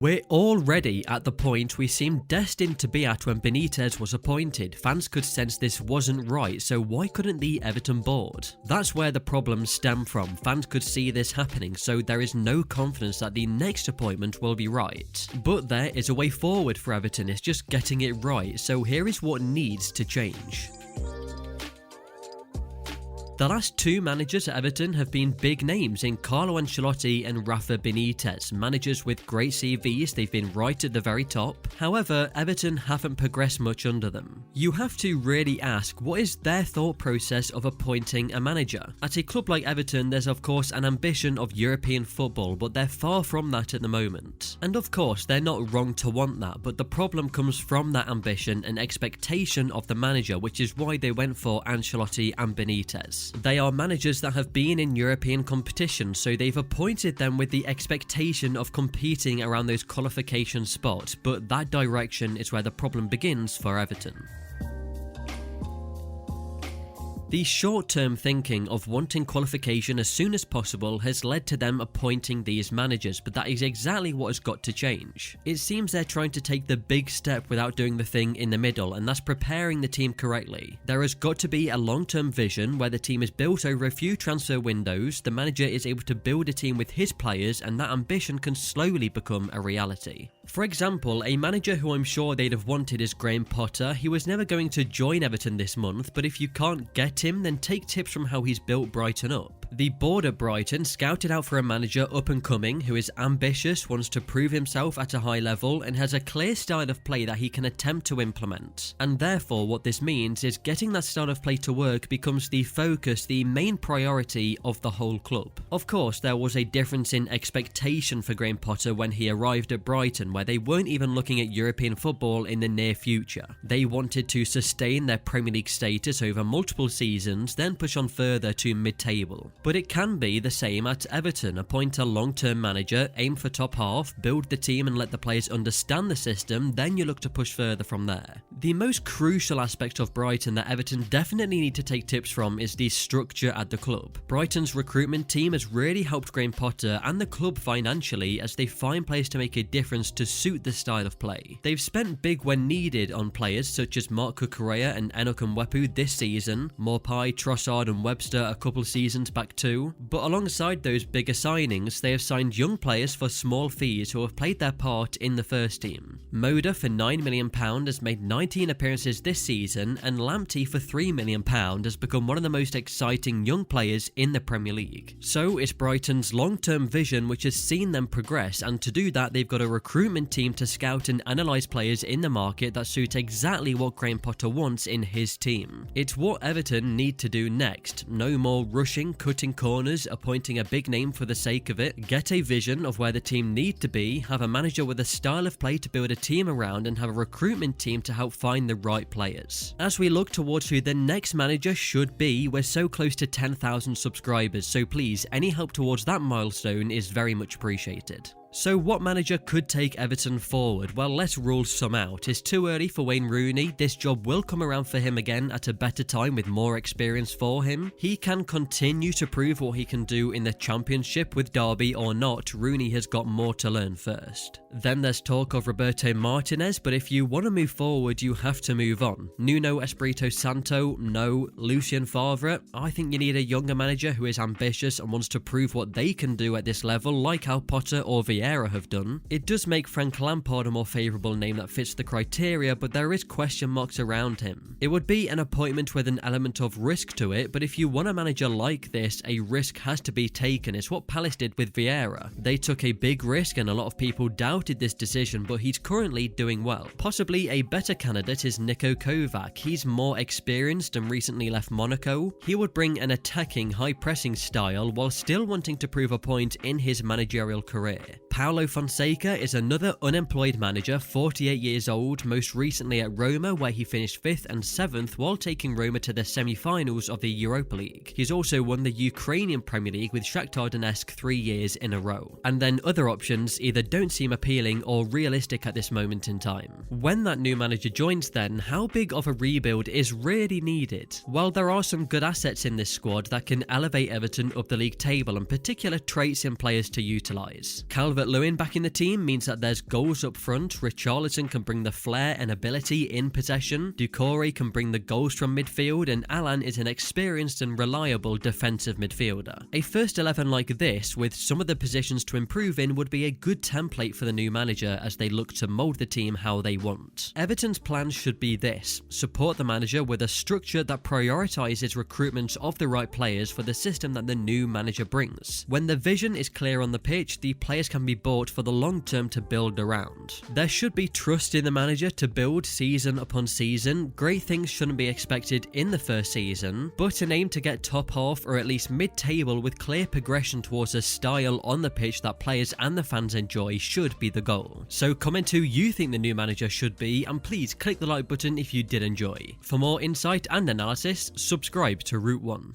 We're already at the point we seemed destined to be at when Benitez was appointed. Fans could sense this wasn't right, so why couldn't the Everton board? That's where the problems stem from. Fans could see this happening, so there is no confidence that the next appointment will be right. But there is a way forward for Everton, it's just getting it right, so here is what needs to change. The last two managers at Everton have been big names in Carlo Ancelotti and Rafa Benitez, managers with great CVs, they've been right at the very top. However, Everton haven't progressed much under them. You have to really ask, what is their thought process of appointing a manager? At a club like Everton, there's of course an ambition of European football, but they're far from that at the moment. And of course, they're not wrong to want that, but the problem comes from that ambition and expectation of the manager, which is why they went for Ancelotti and Benitez. They are managers that have been in European competition, so they've appointed them with the expectation of competing around those qualification spots, but that direction is where the problem begins for Everton. The short-term thinking of wanting qualification as soon as possible has led to them appointing these managers, but that is exactly what has got to change. It seems they're trying to take the big step without doing the thing in the middle, and that's preparing the team correctly. There has got to be a long-term vision where the team is built over a few transfer windows, the manager is able to build a team with his players, and that ambition can slowly become a reality. For example, a manager who I'm sure they'd have wanted is Graham Potter. He was never going to join Everton this month, but if you can't get him, then take tips from how he's built Brighton up. The board at Brighton scouted out for a manager up and coming who is ambitious, wants to prove himself at a high level, and has a clear style of play that he can attempt to implement. And therefore what this means is getting that style of play to work becomes the focus, the main priority of the whole club. Of course, there was a difference in expectation for Graham Potter when he arrived at Brighton, where they weren't even looking at European football in the near future. They wanted to sustain their Premier League status over multiple seasons, then push on further to mid-table. But it can be the same at Everton. Appoint a long-term manager, aim for top half, build the team and let the players understand the system, then you look to push further from there. The most crucial aspect of Brighton that Everton definitely need to take tips from is the structure at the club. Brighton's recruitment team has really helped Graham Potter and the club financially as they find players to make a difference to suit the style of play. They've spent big when needed on players such as Marc Cucurella and Enoch Mwepu this season, Morpie, Trossard and Webster a couple seasons back too, but alongside those bigger signings, they have signed young players for small fees who have played their part in the first team. Moda for £9 million has made 19 appearances this season, and Lamptey for £3 million has become one of the most exciting young players in the Premier League. So it's Brighton's long-term vision which has seen them progress, and to do that they've got a recruitment team to scout and analyse players in the market that suit exactly what Graham Potter wants in his team. It's what Everton need to do next. No more rushing, cutting corners, appointing a big name for the sake of it. Get a vision of where the team need to be, have a manager with a style of play to build a team around, and have a recruitment team to help find the right players. As we look towards who the next manager should be, we're so close to 10,000 subscribers, so please, any help towards that milestone is very much appreciated. So what manager could take Everton forward? Well, let's rule some out. It's too early for Wayne Rooney. This job will come around for him again at a better time with more experience for him. He can continue to prove what he can do in the Championship with Derby or not. Rooney has got more to learn first. Then there's talk of Roberto Martinez, but if you want to move forward, you have to move on. Nuno Espirito Santo, no. Lucien Favre, I think you need a younger manager who is ambitious and wants to prove what they can do at this level, like how Potter or Vieira have done. It does make Frank Lampard a more favourable name that fits the criteria, but there is question marks around him. It would be an appointment with an element of risk to it, but if you want a manager like this, a risk has to be taken. It's what Palace did with Vieira. They took a big risk and a lot of people doubted this decision, but he's currently doing well. Possibly a better candidate is Niko Kovac. He's more experienced and recently left Monaco. He would bring an attacking, high-pressing style while still wanting to prove a point in his managerial career. Paulo Fonseca is another unemployed manager, 48 years old, most recently at Roma where he finished 5th and 7th while taking Roma to the semi-finals of the Europa League. He's also won the Ukrainian Premier League with Shakhtar Donetsk 3 years in a row. And then other options either don't seem appealing or realistic at this moment in time. When that new manager joins then, how big of a rebuild is really needed? Well, there are some good assets in this squad that can elevate Everton up the league table and particular traits in players to utilise. Calvert Calvert-Lewin back in the team means that there's goals up front, Richarlison can bring the flair and ability in possession, Doucouré can bring the goals from midfield, and Alan is an experienced and reliable defensive midfielder. A first 11 like this, with some of the positions to improve in, would be a good template for the new manager as they look to mould the team how they want. Everton's plans should be this: support the manager with a structure that prioritises recruitment of the right players for the system that the new manager brings. When the vision is clear on the pitch, the players can be bought for the long term to build around. There should be trust in the manager to build season upon season. Great things shouldn't be expected in the first season, but an aim to get top half or at least mid-table with clear progression towards a style on the pitch that players and the fans enjoy should be the goal. So comment who you think the new manager should be, and please click the like button if you did enjoy. For more insight and analysis, subscribe to Route 1.